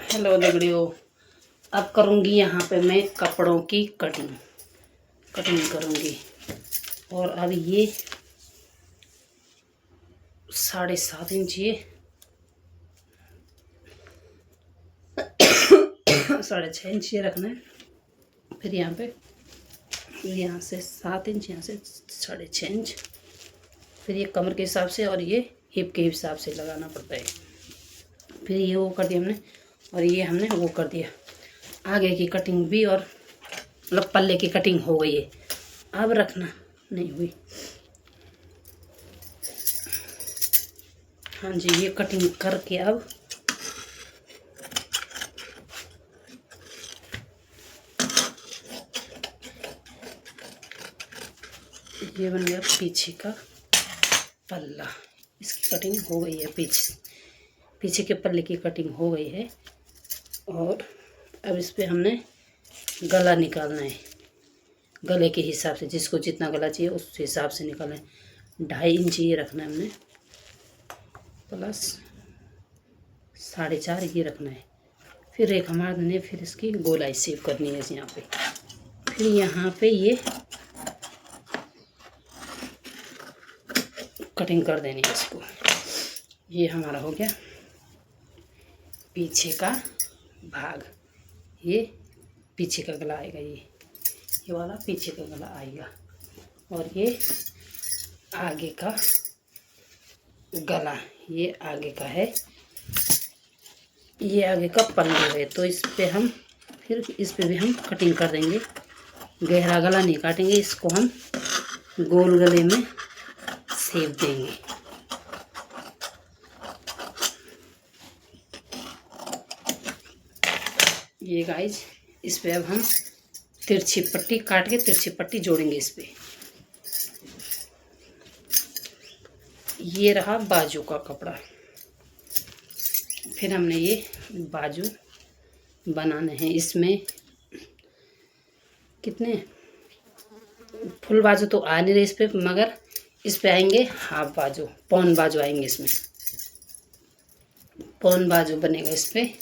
Hello दगड़ियों। अब करूँगी यहाँ पे मैं कपड़ों की कटिंग करूँगी। और अब ये 7.5 इंच ये 6.5 इंच ये रखना है। फिर यहाँ से 7 इंच, यहाँ से 6.5 इंच, फिर ये कमर के हिसाब से और ये हिप के हिसाब से लगाना पड़ता है। फिर ये वो कर दिया हमने, और ये हमने वो कर दिया। आगे की कटिंग भी और मतलब पल्ले की कटिंग हो गई है। अब रखना नहीं हुई। हाँ जी, ये कटिंग करके अब ये बन गया पीछे का पल्ला। इसकी कटिंग हो गई है, पीछे के पल्ले की कटिंग हो गई है। और अब इस पे हमने गला निकालना है। गले के हिसाब से जिसको जितना गला चाहिए उस हिसाब से निकालना है। 2.5 इंच ये रखना है हमने, प्लस 4.5 ये रखना है। फिर रेखा मार देनी है। फिर इसकी गोलाई शेप करनी है यहाँ पे। फिर यहाँ पे ये कटिंग कर देनी है इसको। ये हमारा हो गया पीछे का भाग। ये पीछे का गला आएगा, ये वाला पीछे का गला आएगा। और ये आगे का गला, ये आगे का है, ये आगे का पल्लू है। तो इस पे हम फिर इस पे भी हम कटिंग कर देंगे। गहरा गला नहीं काटेंगे, इसको हम गोल गले में शेप देंगे। ये गाइज, इस पे अब हम तिरछी पट्टी काट के तिरछी पट्टी जोड़ेंगे इस पे। ये रहा बाजू का कपड़ा। फिर हमने ये बाजू बनाने हैं। इसमें कितने फुल बाजू तो आ नहीं रहे इस पे, मगर इस पे आएंगे हाफ बाजू, पौन बाजू आएंगे। इसमें पौन बाजू बनेगा। इस पे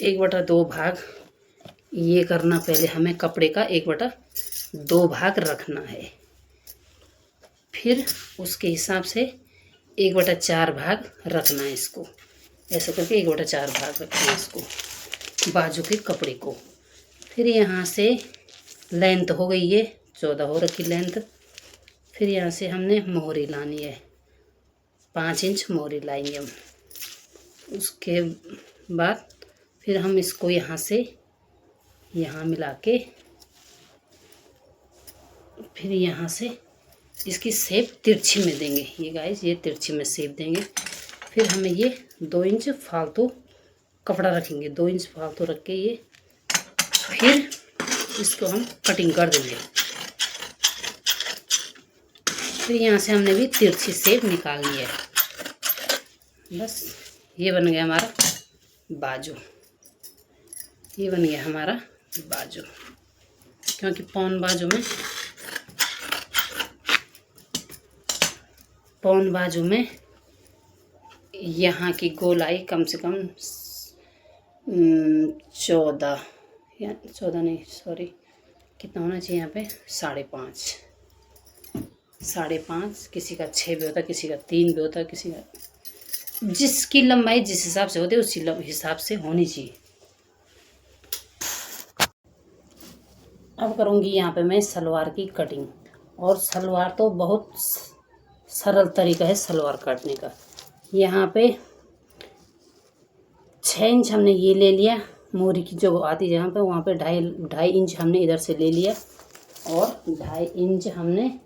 1/2 भाग ये करना। पहले हमें कपड़े का 1/2 भाग रखना है। फिर उसके हिसाब से 1/4 भाग रखना है इसको। ऐसा करके 1/4 भाग रखना है इसको, बाजू के कपड़े को। फिर यहाँ से लेंथ हो गई है 14 हो रखी लेंथ। फिर यहाँ से हमने मोहरी लानी है, 5 इंच मोहरी लाएंगे हम। उसके बाद फिर हम इसको यहाँ से यहाँ मिला के फिर यहाँ से इसकी शेप तिरछी में देंगे। ये गाइस, ये तिरछी में शेप देंगे। फिर हमें ये 2 इंच फालतू कपड़ा रखेंगे, 2 इंच फालतू रख के ये फिर इसको हम कटिंग कर देंगे। फिर यहाँ से हमने भी तिरछी शेप निकालनी है। बस ये बन गया हमारा बाजू। ये बन गया हमारा बाजू। क्योंकि पौन बाजू में यहाँ की गोलाई कम से कम 14 या 14 नहीं, सॉरी, कितना होना चाहिए यहाँ पे 5.5। किसी का 6 भी होता, किसी का 3 भी होता, किसी का जिसकी लंबाई जिस हिसाब से होती है उसी हिसाब से होनी चाहिए। अब करूँगी यहाँ पे मैं सलवार की कटिंग। और सलवार तो बहुत सरल तरीका है सलवार काटने का। यहाँ पे 6 इंच हमने ये ले लिया, मोहरी की जो आती जहाँ पे, वहाँ पे 2.5 इंच हमने इधर से ले लिया। और 2.5 इंच हमने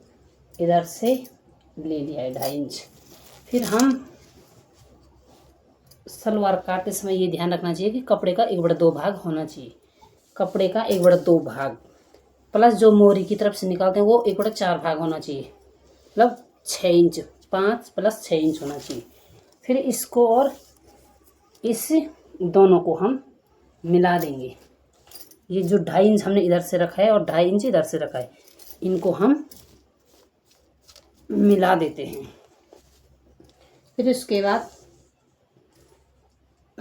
इधर से ले लिया है, 2.5 इंच। फिर हम सलवार काटते समय ये ध्यान रखना चाहिए कि कपड़े का 1/2 भाग होना चाहिए। कपड़े का 1/2 भाग प्लस जो मोहरी की तरफ से निकालते हैं वो 1/4 भाग होना चाहिए। मतलब 6 इंच, 5 + 6 इंच होना चाहिए। फिर इसको और इस दोनों को हम मिला देंगे। ये जो 2.5 इंच हमने इधर से रखा है और 2.5 इंच इधर से रखा है, इनको हम मिला देते हैं। फिर इसके बाद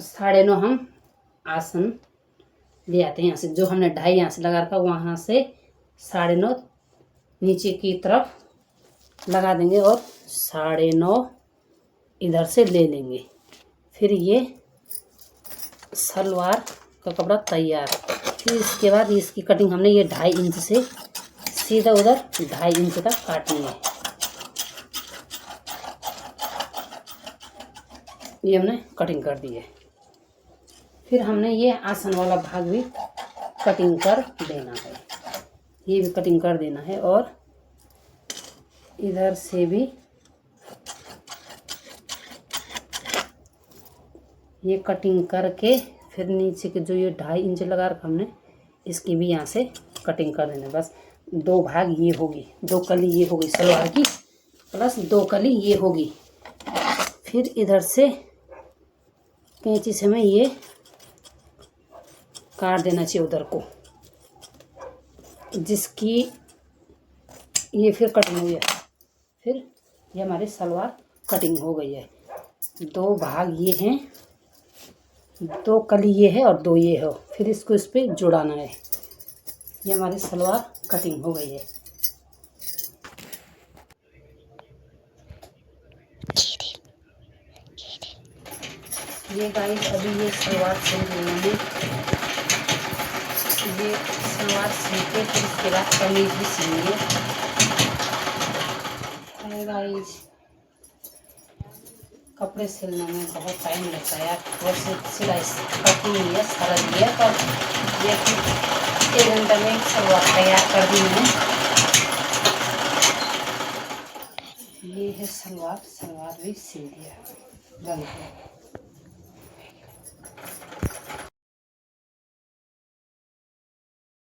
9:30 हम आसन ले आते हैं यहाँ से, जो हमने 2.5 यहाँ से लगा रखा वहाँ से 9:30 नीचे की तरफ लगा देंगे और 9:30 इधर से ले लेंगे। फिर ये सलवार का कपड़ा तैयार। फिर इसके बाद इसकी कटिंग हमने ये 2.5 इंच से सीधा उधर 2.5 इंच तक काटनी है। ये हमने कटिंग कर दी है। फिर हमने ये आसन वाला भाग भी कटिंग कर देना है, ये भी कटिंग कर देना है। और इधर से भी ये कटिंग करके फिर नीचे के जो ये 2.5 इंच लगा रखा हमने, इसकी भी यहाँ से कटिंग कर देना। बस 2 भाग ये होगी, 2 कली ये होगी सलवार की, प्लस 2 कली ये होगी। फिर इधर से कैंची से हमें ये काट देना चाहिए उधर को, जिसकी ये फिर कटिंग हुई है। फिर ये हमारी सलवार कटिंग हो गई है। 2 भाग ये हैं, 2 कली ये है और 2 ये हो। फिर इसको इस पर जुड़ाना है। ये हमारी सलवार कटिंग हो गई है। ये गाइस अभी ये सलवार सिल रही है। ये सलवार सिल के फिर इसके बाद कमीज भी सिलेंगे। गाइस कपड़े सिलने में बहुत टाइम लगता है यार। वैसे सिलाई कठिन ही है, सरल ही है, पर ये 1 घंटे में सलवार तैयार कर दी मैंने। ये है सलवार, सलवार भी सिल दिया बन गया।